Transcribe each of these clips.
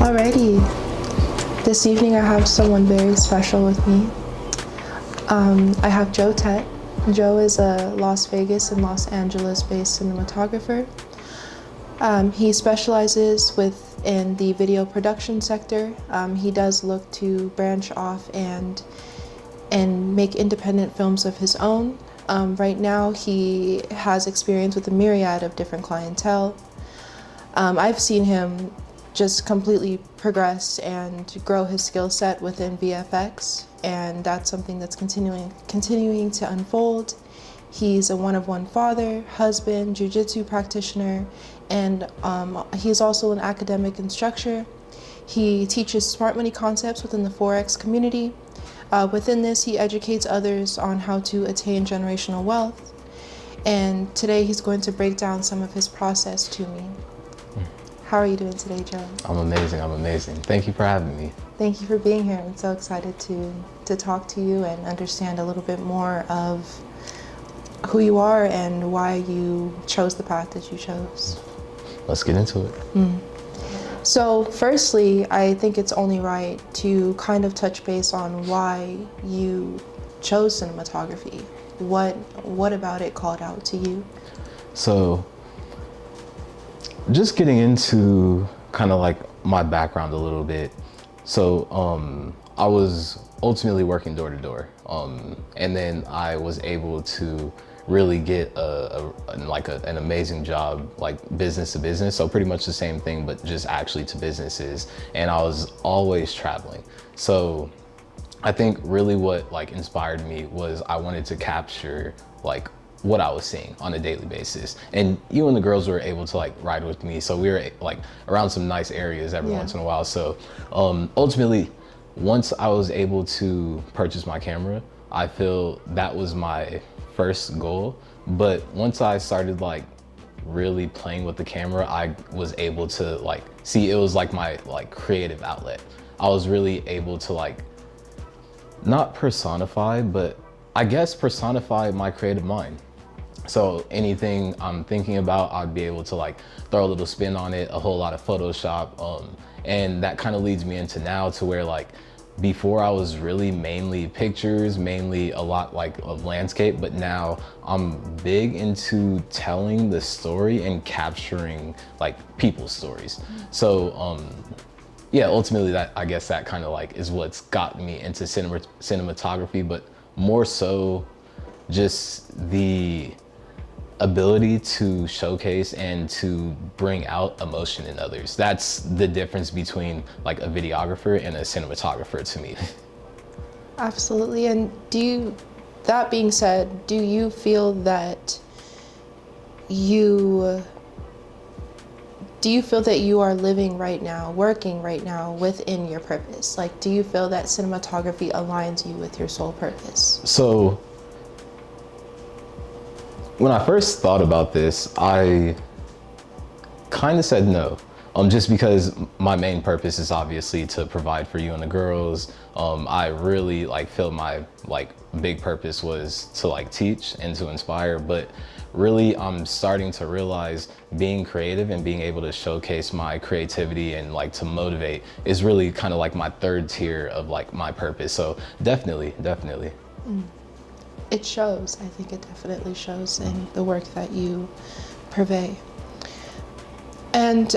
Alrighty, this evening I have someone very special with me. I have Joe Tett. Joe is a Las Vegas and Los Angeles based cinematographer. He specializes within the video production sector. He does look to branch off and make independent films of his own. Right now he has experience with a myriad of different clientele. I've seen him just completely progress and grow his skill set within VFX, and that's something that's continuing to unfold. He's a one-of-one father, husband, jiu-jitsu practitioner, and he's also an academic instructor. He teaches smart money concepts within the Forex community. Within this, he educates others on how to attain generational wealth. And today he's going to break down some of his process to me. How are you doing today, Joe? I'm amazing. Thank you for having me. Thank you for being here. I'm so excited to talk to you and understand a little bit more of who you are and why you chose the path that you chose. Let's get into it. So firstly, I think it's only right to kind of touch base on why you chose cinematography. What about it called out to you? So, just getting into kind of like my background a little bit. So I was ultimately working door to door, and then I was able to really get an amazing job, like business to business. So pretty much the same thing, but just actually to businesses. And I was always traveling. So I think really what like inspired me was I wanted to capture like what I was seeing on a daily basis. And you and the girls were able to like ride with me. So we were like around some nice areas every once in a while. So ultimately, once I was able to purchase my camera, I feel that was my first goal. But once I started like really playing with the camera, I was able to like see it was like my like creative outlet. I was really able to like not personify, but I guess personify my creative mind. So anything I'm thinking about, I'd be able to like throw a little spin on it, a whole lot of Photoshop. And that kind of leads me into now to where like before I was really mainly pictures, mainly a lot like of landscape, but now I'm big into telling the story and capturing like people's stories. So yeah, ultimately that, I guess that kind of like is what's got me into cinematography, but more so just the ability to showcase and to bring out emotion in others. That's the difference between like a videographer and a cinematographer to me. Absolutely. And that being said, do you feel that you are living right now, working right now within your purpose? Like, do you feel that cinematography aligns you with your sole purpose? So when I first thought about this, I kind of said no, just because my main purpose is obviously to provide for you and the girls. I really like feel my like big purpose was to like teach and to inspire, but really I'm starting to realize being creative and being able to showcase my creativity and like to motivate is really kind of like my third tier of like my purpose. So definitely. It shows. I think it definitely shows in the work that you purvey. And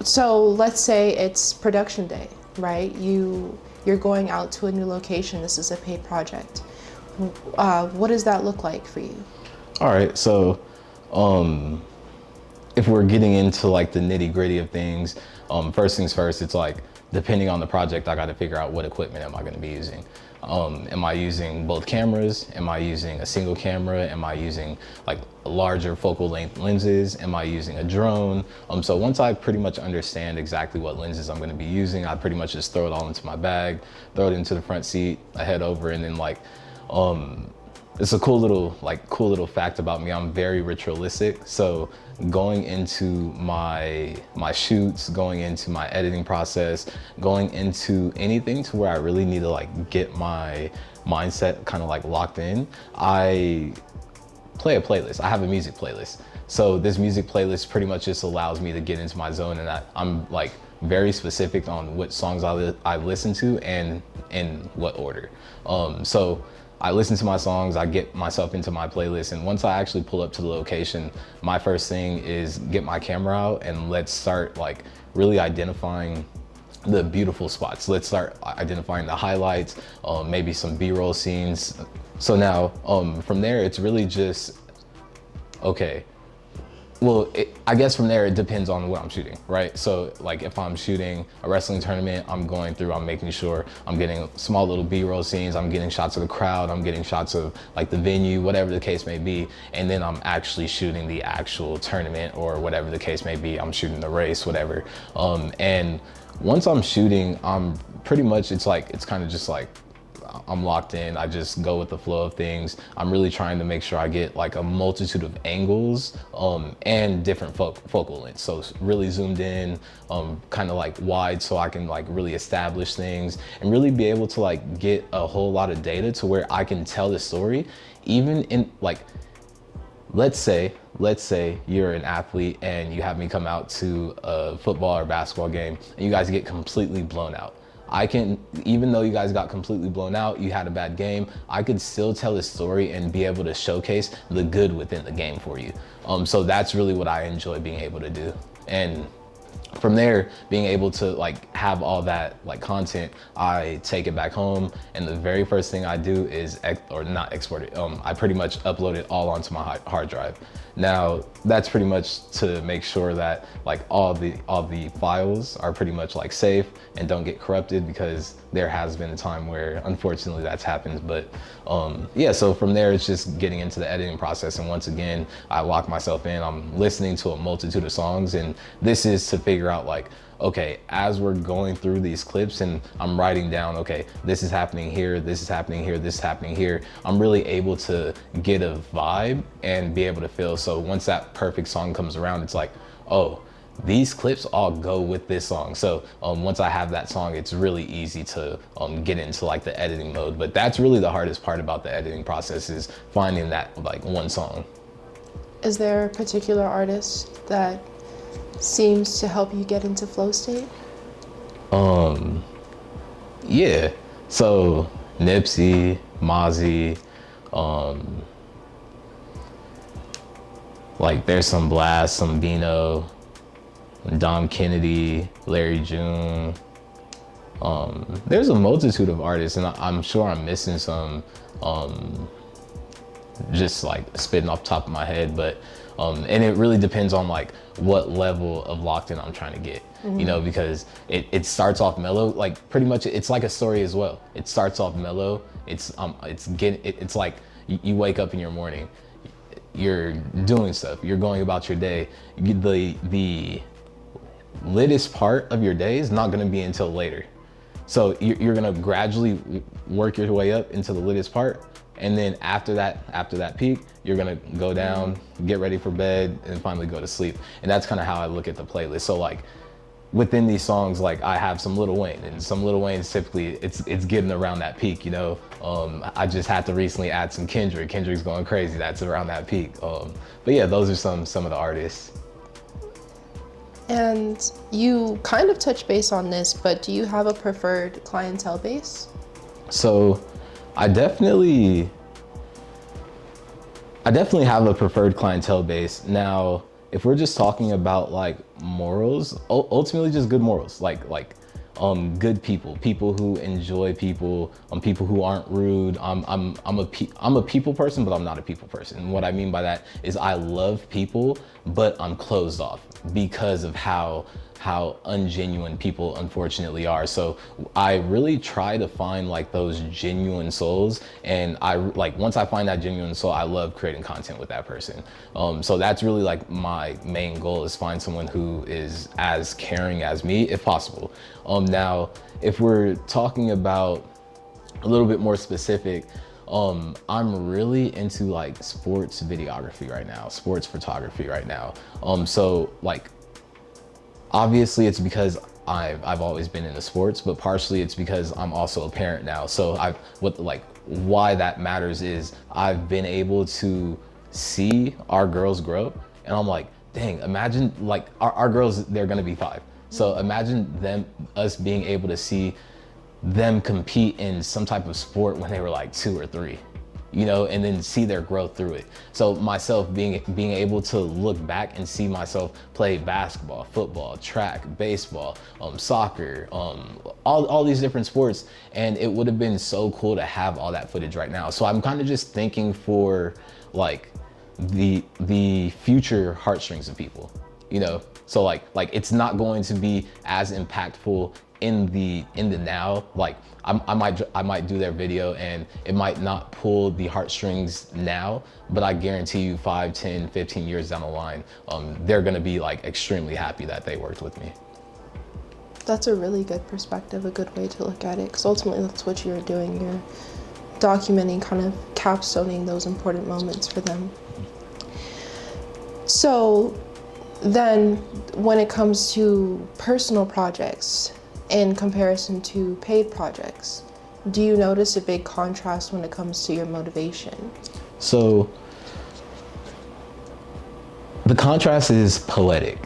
so let's say it's production day, right? You're going out to a new location. This is a paid project. What does that look like for you? All right, so if we're getting into like the nitty gritty of things, first things first, it's like depending on the project, I got to figure out what equipment am I going to be using. Am I using both cameras? Am I using a single camera? Am I using like larger focal length lenses? Am I using a drone? So once I pretty much understand exactly what lenses I'm going to be using, I pretty much just throw it all into my bag, throw it into the front seat, I head over, and then like it's a cool little fact about me. I'm very ritualistic. So going into my shoots, going into my editing process, going into anything to where I really need to like get my mindset kind of like locked in, I play a playlist. I have a music playlist. So this music playlist pretty much just allows me to get into my zone, and I'm like very specific on what songs I listen to and in what order. So I listen to my songs, I get myself into my playlist, and once I actually pull up to the location, my first thing is get my camera out and let's start like really identifying the beautiful spots. Let's start identifying the highlights, maybe some B-roll scenes. So now from there, it's really just, okay, well, I guess from there, it depends on what I'm shooting, right? So like if I'm shooting a wrestling tournament, I'm going through, I'm making sure I'm getting small little B-roll scenes, I'm getting shots of the crowd, I'm getting shots of like the venue, whatever the case may be. And then I'm actually shooting the actual tournament or whatever the case may be. I'm shooting the race, whatever. And once I'm shooting, I'm pretty much, it's kind of just like, I'm locked in. I just go with the flow of things. I'm really trying to make sure I get like a multitude of angles and different focal lengths. So it's really zoomed in, kind of like wide, so I can like really establish things and really be able to like get a whole lot of data to where I can tell the story, even in like, let's say you're an athlete and you have me come out to a football or basketball game and you guys get completely blown out. I can, even though you guys got completely blown out, you had a bad game, I could still tell a story and be able to showcase the good within the game for you. So that's really what I enjoy being able to do. And from there, being able to like have all that like content, I take it back home, and the very first thing I do is not export it. I pretty much upload it all onto my hard drive. Now that's pretty much to make sure that like all the files are pretty much like safe and don't get corrupted, because there has been a time where unfortunately that's happened. But yeah, so from there it's just getting into the editing process, and once again I lock myself in. I'm listening to a multitude of songs, and this is to figure out like, okay, as we're going through these clips and I'm writing down, okay, this is happening here, this is happening here, this is happening here, I'm really able to get a vibe and be able to feel. So once that perfect song comes around, it's like, oh, these clips all go with this song. So once I have that song, it's really easy to get into like the editing mode. But that's really the hardest part about the editing process, is finding that like one song. Is there a particular artist that seems to help you get into flow state? Yeah, so Nipsey, Mozzie, like there's some Blast, some Bino, Dom Kennedy, Larry June. There's a multitude of artists, and I'm sure I'm missing some, just like spitting off the top of my head, but and it really depends on like what level of locked in I'm trying to get. You know, because it starts off mellow, like pretty much it's like a story as well. It starts off mellow. It's like you wake up in your morning, you're doing stuff, you're going about your day. The littest part of your day is not going to be until later. So you're going to gradually work your way up into the littest part. And then after that peak, you're gonna go down, get ready for bed, and finally go to sleep. And that's kind of how I look at the playlist. So like within these songs, like I have some Lil Wayne, and some Lil Wayne's typically it's getting around that peak, you know. I just had to recently add some Kendrick. Kendrick's going crazy. That's around that peak. But yeah, those are some of the artists. And you kind of touched base on this, but do you have a preferred clientele base? So I definitely have a preferred clientele base. Now, if we're just talking about like morals, ultimately just good morals, like good people who enjoy people, people who aren't rude. I'm a people person, but I'm not a people person. And what I mean by that is I love people, but I'm closed off because of how ungenuine people unfortunately are. So I really try to find like those genuine souls, and I like once I find that genuine soul, I love creating content with that person. So that's really like my main goal, is find someone who is as caring as me if possible. Now if we're talking about a little bit more specific, I'm really into like sports videography right now, sports photography right now. So like obviously it's because I've always been into sports, but partially it's because I'm also a parent now. So why that matters is I've been able to see our girls grow, And I'm like, dang, imagine like our girls, they're gonna be 5. So imagine us being able to see them compete in some type of sport when they were like 2 or 3, you know, and then see their growth through it. So myself being able to look back and see myself play basketball, football, track, baseball, soccer, all these different sports, and it would have been so cool to have all that footage right now. So I'm kind of just thinking for like the future heartstrings of people, you know. So like it's not going to be as impactful in the now. Like I might do their video and it might not pull the heartstrings now, but I guarantee you 5, 10, 15 years down the line, they're gonna be like extremely happy that they worked with me. That's a really good perspective, a good way to look at it, because ultimately that's what you're doing. You're documenting, kind of capstoning those important moments for them. So then when it comes to personal projects in comparison to paid projects, do you notice a big contrast when it comes to your motivation? So the contrast is poetic.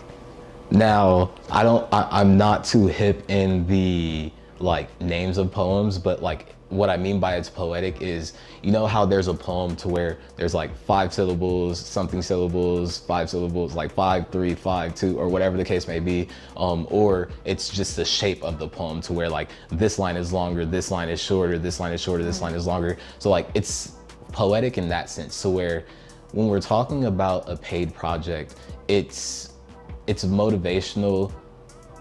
Now, I'm not too hip in the like names of poems, but like what I mean by it's poetic is, you know how there's a poem to where there's like 5 syllables, something syllables, 5 syllables, like 5, 3, 5, 2, or whatever the case may be. Or it's just the shape of the poem to where like this line is longer, this line is shorter, this line is shorter, this line is longer. So like it's poetic in that sense. So where when we're talking about a paid project, it's motivational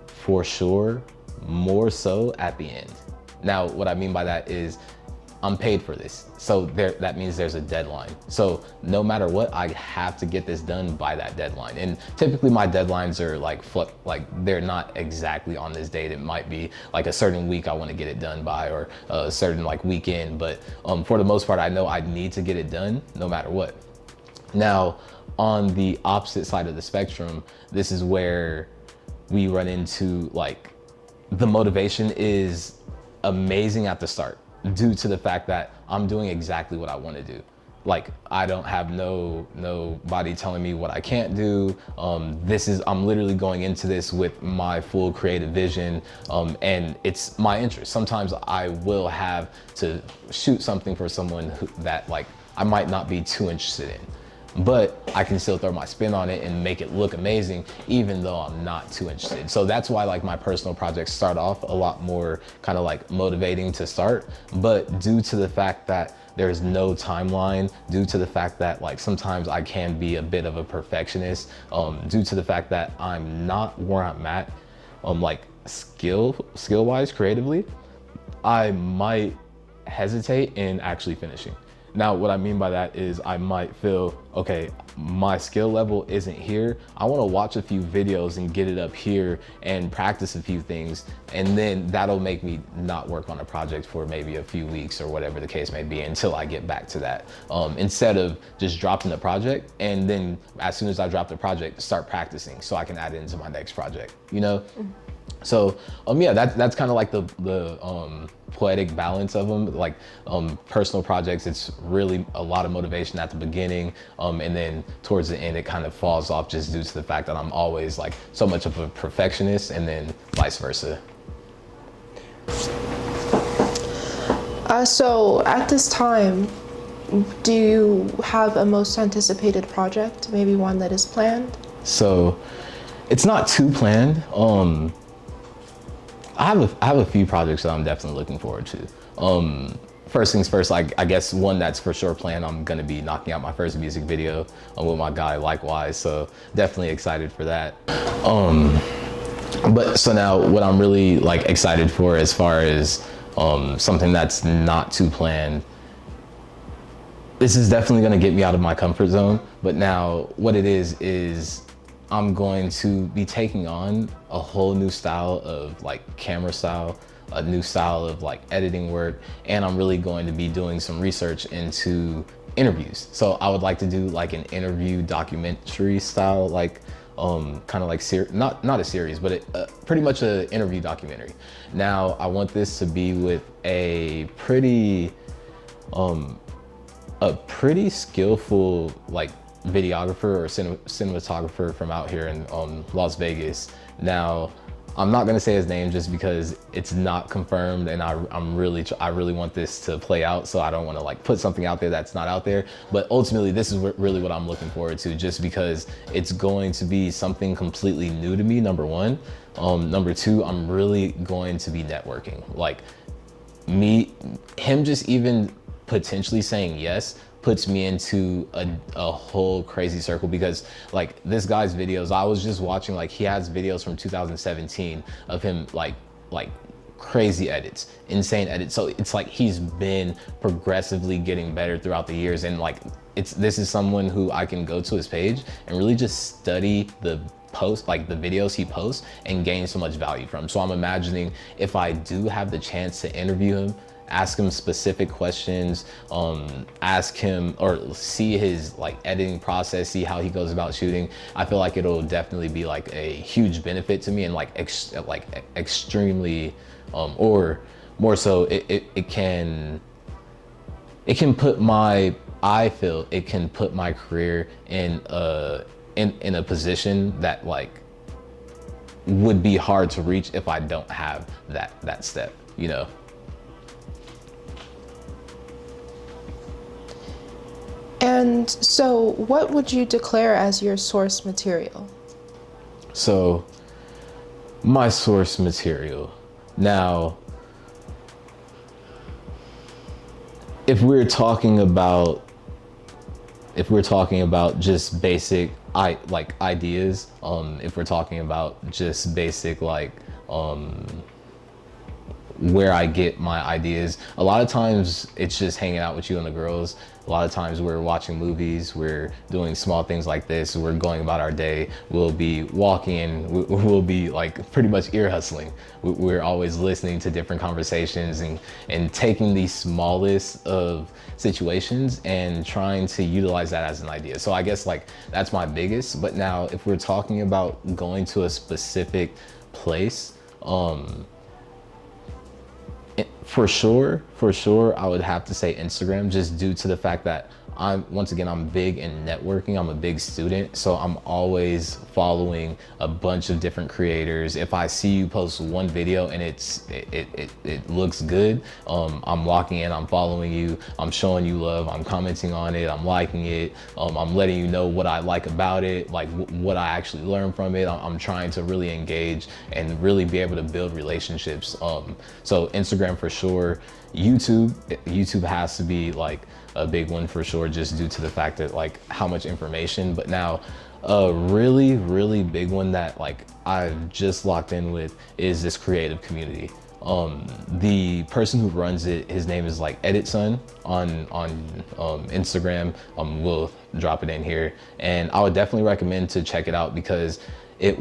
for sure, more so at the end. Now, what I mean by that is I'm paid for this. So that means there's a deadline. So no matter what, I have to get this done by that deadline. And typically my deadlines are like they're not exactly on this date. It might be like a certain week I want to get it done by, or a certain like weekend. But for the most part, I know I need to get it done no matter what. Now, on the opposite side of the spectrum, this is where we run into like the motivation is amazing at the start due to the fact that I'm doing exactly what I want to do. Like I don't have nobody telling me what I can't do. I'm literally going into this with my full creative vision, and it's my interest. Sometimes I will have to shoot something for someone that like I might not be too interested in, but I can still throw my spin on it and make it look amazing, even though I'm not too interested. So that's why like my personal projects start off a lot more kind of like motivating to start, but due to the fact that there's no timeline, due to the fact that like sometimes I can be a bit of a perfectionist, due to the fact that I'm not where I'm at, like skill-wise, creatively, I might hesitate in actually finishing. Now, what I mean by that is I might feel, okay, my skill level isn't here. I want to watch a few videos and get it up here and practice a few things. And then that'll make me not work on a project for maybe a few weeks or whatever the case may be until I get back to that. Instead of just dropping the project and then as soon as I drop the project, start practicing so I can add it into my next project, you know? So yeah, that's kind of like the poetic balance of them. Like personal projects, it's really a lot of motivation at the beginning, and then towards the end it kind of falls off just due to the fact that I'm always like so much of a perfectionist, and then vice versa. So at this time, do you have a most anticipated project, maybe one that is planned? So it's not too planned. I have a few projects that I'm definitely looking forward to. First things first, I guess one that's for sure planned, I'm gonna be knocking out my first music video with my guy likewise, so definitely excited for that. But so now what I'm really like excited for as far as something that's not too planned, this is definitely gonna get me out of my comfort zone, but now what it is I'm going to be taking on a whole new style of like camera style, a new style of like editing work, and I'm really going to be doing some research into interviews. So I would like to do like an interview documentary style, like kind of like not a series, but pretty much an interview documentary. Now I want this to be with a pretty skillful like videographer or cinematographer from out here in Las Vegas. Now, I'm not gonna say his name just because it's not confirmed, and I really want this to play out, so I don't want to like put something out there that's not out there. But ultimately, this is really what I'm looking forward to, just because it's going to be something completely new to me. Number one, number two, I'm really going to be networking. Like him just even potentially saying yes puts me into a whole crazy circle, because like this guy's videos, I was just watching, like he has videos from 2017 of him like crazy edits, insane edits. So it's like he's been progressively getting better throughout the years, and like this is someone who I can go to his page and really just study the post, like the videos he posts, and gain so much value from. So I'm imagining if I do have the chance to interview him, ask him specific questions, ask him or see his like editing process, see how he goes about shooting, I feel like it'll definitely be like a huge benefit to me, and like extremely or more so it can put my, I feel it can put my career in a position that like would be hard to reach if I don't have that step, you know. And so what would you declare as your source material? So my source material, now if we're talking about just basic ideas, if we're talking about just basic like where I get my ideas, a lot of times it's just hanging out with you and the girls. A lot of times we're watching movies, we're doing small things like this, we're going about our day, we'll be walking, we'll be like pretty much ear hustling. We're always listening to different conversations and taking the smallest of situations and trying to utilize that as an idea. So I guess like that's my biggest. But now if we're talking about going to a specific place, for sure, I would have to say Instagram, just due to the fact that I'm big in networking. I'm a big student, so I'm always following a bunch of different creators. If I see you post one video and it looks good, I'm walking in, I'm following you, I'm showing you love, I'm commenting on it, I'm liking it, I'm letting you know what I like about it, like what I actually learned from it. I'm trying to really engage and really be able to build relationships. So Instagram for sure. YouTube has to be like a big one for sure, just due to the fact that like how much information. But now a really big one that like I've just locked in with is this creative community. The person who runs it, his name is like EditSun on Instagram. We'll drop it in here, and I would definitely recommend to check it out, because it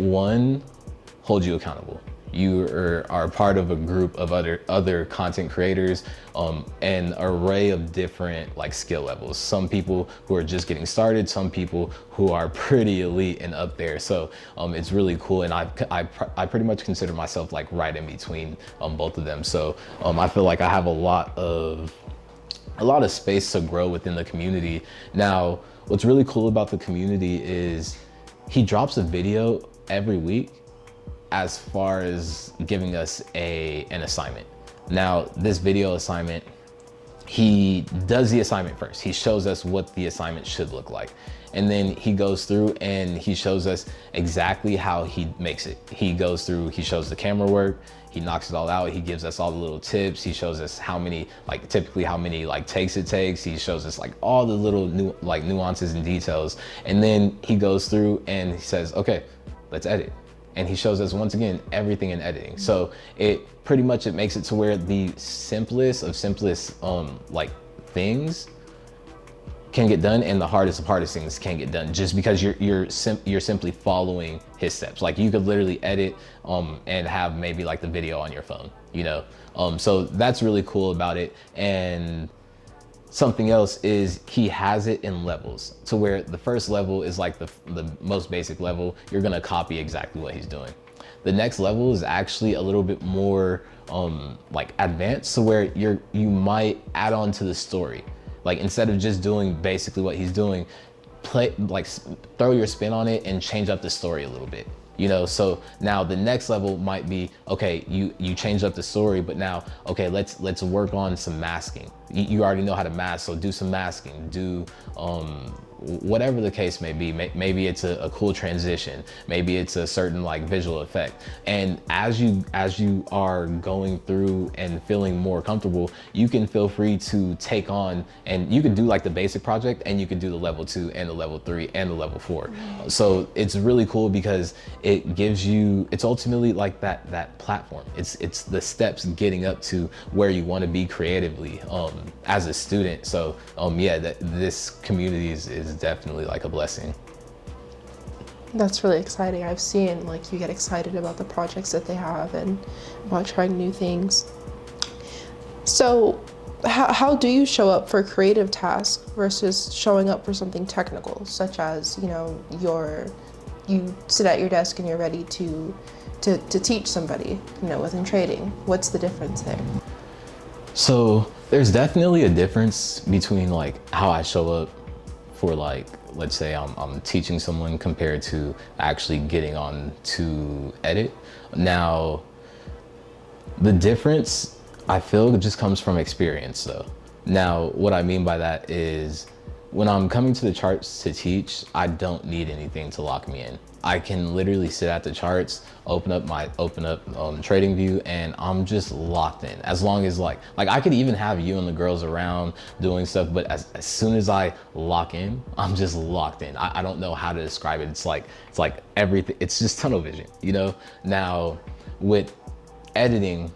holds you accountable. You are part of a group of other content creators, an array of different like skill levels. Some people who are just getting started, some people who are pretty elite and up there. So it's really cool, and I pretty much consider myself like right in between both of them. So I feel like I have a lot of space to grow within the community. Now, what's really cool about the community is he drops a video every week, as far as giving us an assignment. Now, this video assignment, he does the assignment first. He shows us what the assignment should look like. And then he goes through and he shows us exactly how he makes it. He goes through, he shows the camera work, he knocks it all out. He gives us all the little tips. He shows us typically how many takes it takes. He shows us like all the little nuances and details. And then he goes through and he says, okay, let's edit. And he shows us once again everything in editing. So it makes it to where the simplest of things can get done, and the hardest of things can get done, just because you're simply following his steps. Like you could literally edit and have maybe like the video on your phone, you know. So that's really cool about it. And something else is he has it in levels, to where the first level is like the most basic level. You're gonna copy exactly what he's doing. The next level is actually a little bit more like advanced, to where you might add on to the story. Like instead of just doing basically what he's doing, throw your spin on it and change up the story a little bit. You know, so now the next level might be, okay, you change up the story, but now, okay, let's work on some masking. You already know how to mask, so do some masking, do whatever the case may be. Maybe it's a cool transition, maybe it's a certain like visual effect. And as you are going through and feeling more comfortable, you can feel free to take on, and you can do like the basic project, and you can do the level 2 and the level 3 and the level 4. So it's really cool because it gives you, it's ultimately like that platform. It's the steps getting up to where you want to be creatively as a student. So yeah, this community is definitely like a blessing. That's really exciting. I've seen like you get excited about the projects that they have and about trying new things. So how do you show up for creative tasks versus showing up for something technical, such as, you know, you sit at your desk and you're ready to teach somebody, you know, within trading? What's the difference there? So there's definitely a difference between like how I show up for, like, let's say I'm teaching someone compared to actually getting on to edit. Now, the difference I feel just comes from experience though. Now, what I mean by that is when I'm coming to the charts to teach, I don't need anything to lock me in. I can literally sit at the charts, open up trading view, and I'm just locked in. As long as like I could even have you and the girls around doing stuff, but as soon as I lock in, I'm just locked in. I don't know how to describe it. It's like everything, it's just tunnel vision, you know? Now with editing,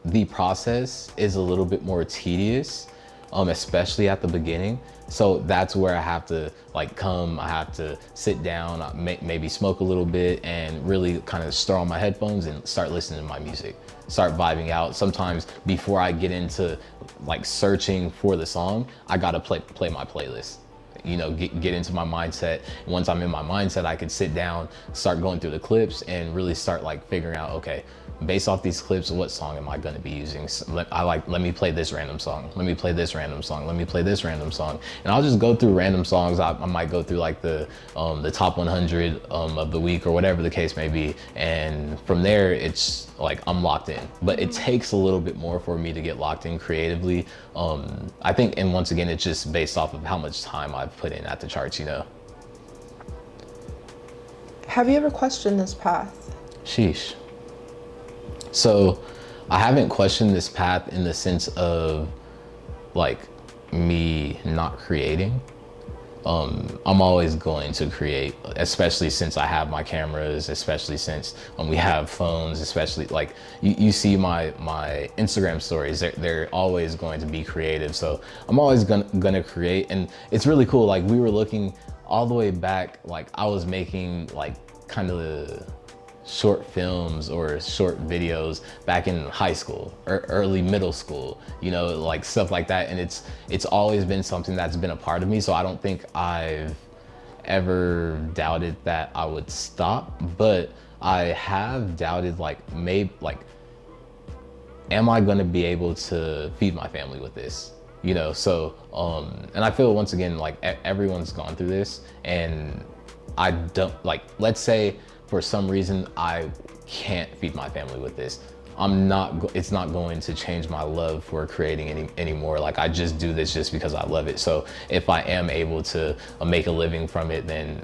the process is a little bit more tedious, especially at the beginning. So that's where I have to I have to sit down, maybe smoke a little bit, and really kind of throw on my headphones and start listening to my music, start vibing out. Sometimes before I get into like searching for the song, I gotta play my playlist. You know, get into my mindset. Once I'm in my mindset, I can sit down, start going through the clips, and really start like figuring out, okay, based off these clips, what song am I going to be using? Let me play this random song. Let me play this random song. Let me play this random song. And I'll just go through random songs. I might go through like the top 100 of the week or whatever the case may be. And from there, it's like I'm locked in. But it takes a little bit more for me to get locked in creatively. I think, and once again, it's just based off of how much time I've put in at the charts, you know. Have you ever questioned this path? Sheesh. So I haven't questioned this path in the sense of like me not creating. I'm always going to create, especially since I have my cameras, especially since we have phones, especially like you see my Instagram stories, they're always going to be creative. So I'm always gonna create. And it's really cool. Like we were looking all the way back, like I was making like kind of short films or short videos back in high school or early middle school, you know, like stuff like that. And it's always been something that's been a part of me. So I don't think I've ever doubted that I would stop, but I have doubted like maybe like, am I gonna be able to feed my family with this? You know, so, and I feel once again, like everyone's gone through this, and I don't, like, let's say for some reason I can't feed my family with this. It's not going to change my love for creating anymore. Like I just do this just because I love it. So if I am able to make a living from it, then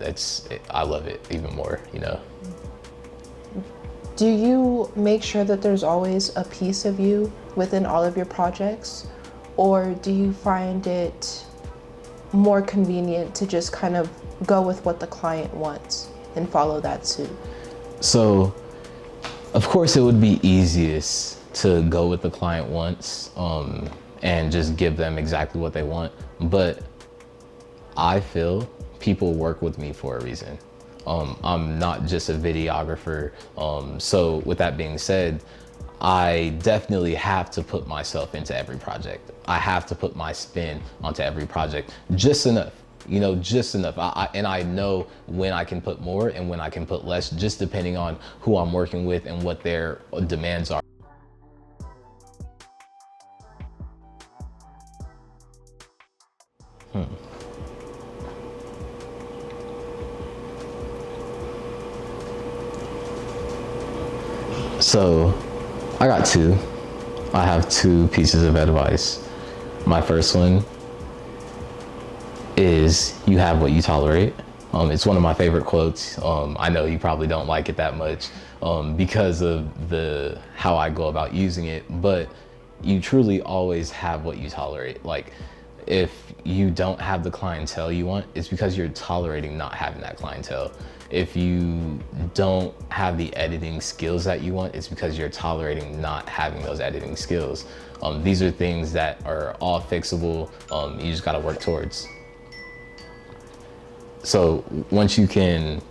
I love it even more, you know? Do you make sure that there's always a piece of you within all of your projects? Or do you find it more convenient to just kind of go with what the client wants and follow that suit? So, of course, it would be easiest to go with the client wants and just give them exactly what they want. But I feel people work with me for a reason. I'm not just a videographer. So with that being said, I definitely have to put myself into every project. I have to put my spin onto every project, just enough, you know, just enough. And I know when I can put more and when I can put less, just depending on who I'm working with and what their demands are. So I got two. I have two pieces of advice. My first one is you have what you tolerate. It's one of my favorite quotes. I know you probably don't like it that much because of how I go about using it, but you truly always have what you tolerate. Like, if you don't have the clientele you want, it's because you're tolerating not having that clientele. If you don't have the editing skills that you want, it's because you're tolerating not having those editing skills. These are things that are all fixable. You just gotta work towards. So once you can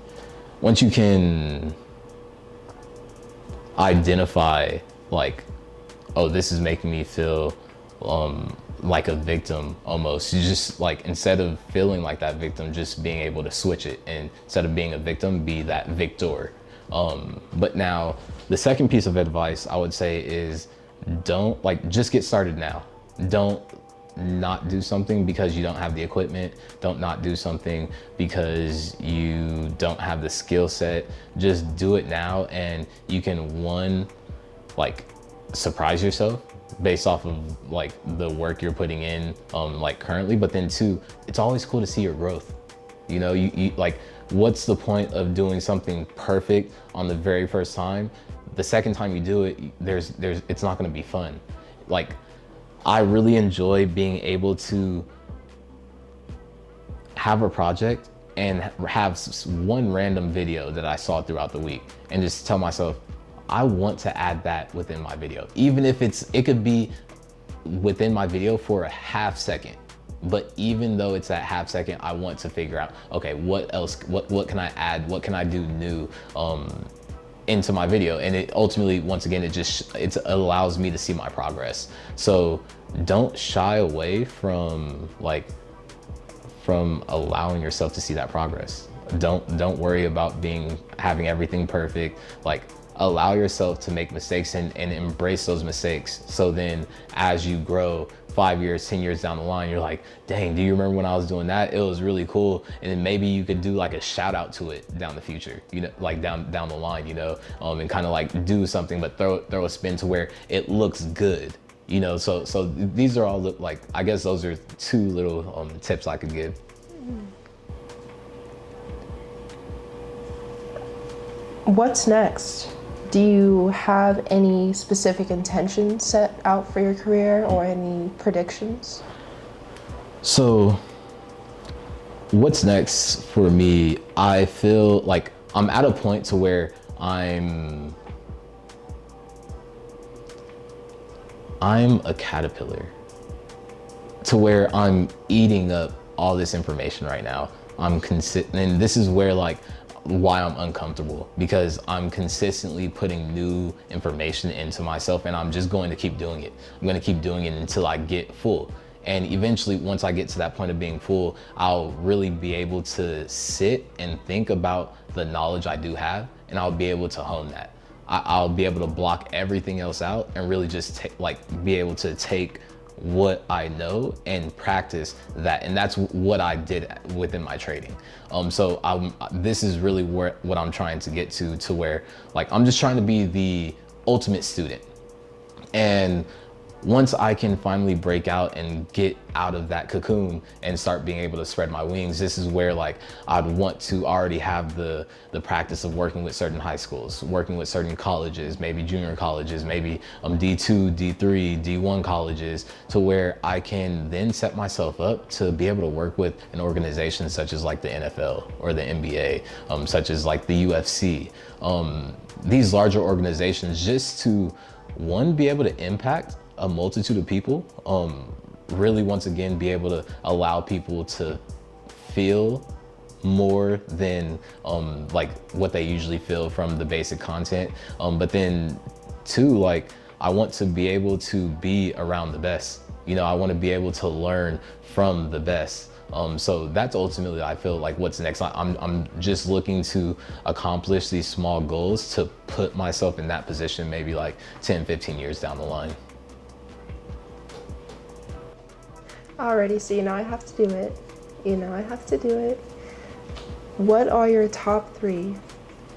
identify, like, oh, this is making me feel like a victim almost. You just, like, instead of feeling like that victim, just being able to switch it, and instead of being a victim, be that victor. But now the second piece of advice I would say is just get started now. Don't not do something because you don't have the equipment. Don't not do something because you don't have the skill set. Just do it now, and you can, one, like, surprise yourself based off of like the work you're putting in like currently, but then two, it's always cool to see your growth. You know, you like, what's the point of doing something perfect on the very first time? The second time you do it, it's not going to be fun. Like, I really enjoy being able to have a project and have one random video that I saw throughout the week and just tell myself, I want to add that within my video. Even if it could be within my video for a half second. But even though it's that half second, I want to figure out, okay, what else, what can I add? What can I do new into my video? And it ultimately, once again, it allows me to see my progress. So don't shy away from allowing yourself to see that progress. Don't worry about having everything perfect. Like, allow yourself to make mistakes and embrace those mistakes. So then as you grow 5 years, 10 years down the line, you're like, dang, do you remember when I was doing that? It was really cool. And then maybe you could do like a shout out to it down the future, you know, like down the line, you know, and kind of like do something, but throw a spin to where it looks good, you know? So these are all, like, I guess those are two little tips I could give. What's next? Do you have any specific intentions set out for your career or any predictions? So what's next for me, I feel like I'm at a point to where I'm a caterpillar, to where I'm eating up all this information right now. And this is where, like, why I'm uncomfortable, because I'm consistently putting new information into myself, and I'm just going to keep doing it. I'm going to keep doing it until I get full. And eventually, once I get to that point of being full, I'll really be able to sit and think about the knowledge I do have, and I'll be able to hone that. I'll be able to block everything else out and really just be able to take what I know and practice that. And that's what I did within my trading. So this is really what I'm trying to get to where, like, I'm just trying to be the ultimate student. And once I can finally break out and get out of that cocoon and start being able to spread my wings, this is where, like, I'd want to already have the practice of working with certain high schools, working with certain colleges, maybe junior colleges, maybe D2, D3, D1 colleges, to where I can then set myself up to be able to work with an organization such as like the NFL or the NBA, such as like the UFC, these larger organizations, just to, one, be able to impact a multitude of people, really, once again, be able to allow people to feel more than like what they usually feel from the basic content. But then two, like, I want to be able to be around the best. You know, I want to be able to learn from the best. So that's ultimately, I feel like, what's next. I'm just looking to accomplish these small goals to put myself in that position, maybe like 10, 15 years down the line. Alrighty, so you know I have to do it. What are your top 3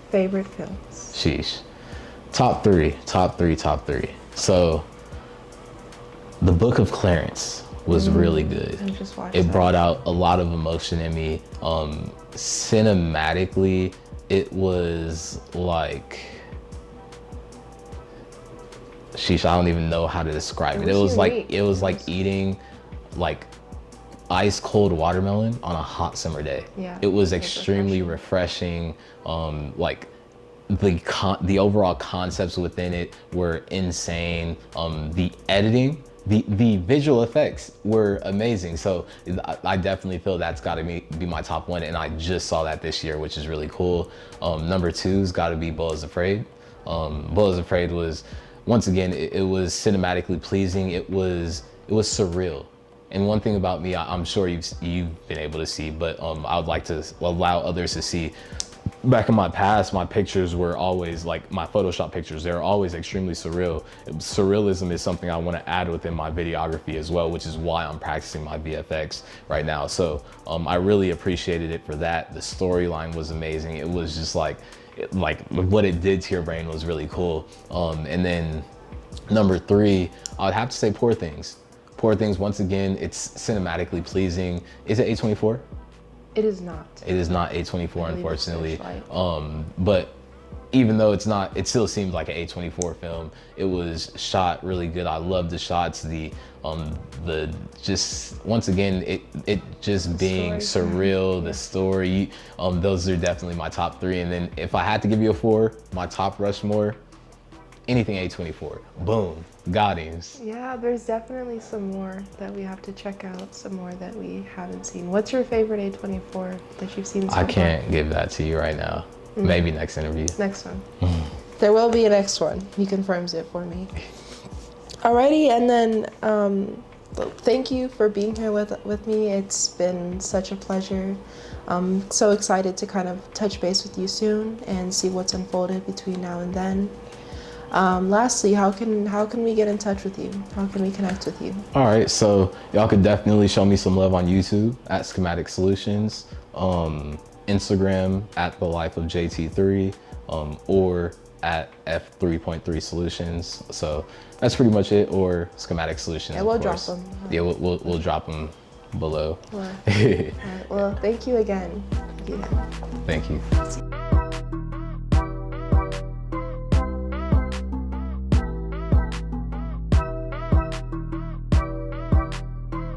favorite films? Sheesh. Top three. So the Book of Clarence was really good. I just watched It that. brought out a lot of emotion in me. Cinematically, it was like, sheesh, I don't even know how to describe it. It was like eating like ice cold watermelon on a hot summer day. Yeah, it was it was extremely refreshing. Like the overall concepts within it were insane. The editing, the visual effects were amazing. So I definitely feel that's got to be my top one, and I just saw that this year, which is really cool. Number two's got to be Beau is Afraid. Beau is Afraid was, once again, it was cinematically pleasing. It was surreal. And one thing about me, I'm sure you've been able to see, but I would like to allow others to see. Back in my past, my pictures were always like my Photoshop pictures. They're always extremely surreal. Surrealism is something I want to add within my videography as well, which is why I'm practicing my VFX right now. So I really appreciated it for that. The storyline was amazing. It was just like what it did to your brain was really cool. And then number three, I would have to say Poor Things. Poor Things, once again, it's cinematically pleasing. Is it A24? It is not. It is not A24, unfortunately. But even though it's not, it still seems like an A24 film. It was shot really good. I love the shots. The just, once again, it just being surreal. The story. Those are definitely my top three. And then if I had to give you a four, my top Rushmore, anything A24. Boom. Goddings. Yeah, there's definitely some more that we have to check out, some more that we haven't seen. What's your favorite A24 that you've seen so far? I can't give that to you right now. Maybe next interview. Next one. There will be a next one. He confirms it for me. Alrighty, and then thank you for being here with me. It's been such a pleasure. I'm so excited to kind of touch base with you soon and see what's unfolded between now and then. Lastly, how can we get in touch with you? How can we connect with you? All right, so y'all could definitely show me some love on YouTube at Schematic Solutions, Instagram at The Life of JT3, or at F3.3 Solutions. So that's pretty much it, or Schematic Solutions. Yeah, we'll drop them. Yeah, we'll drop them below. All right. Well, thank you again. Thank you.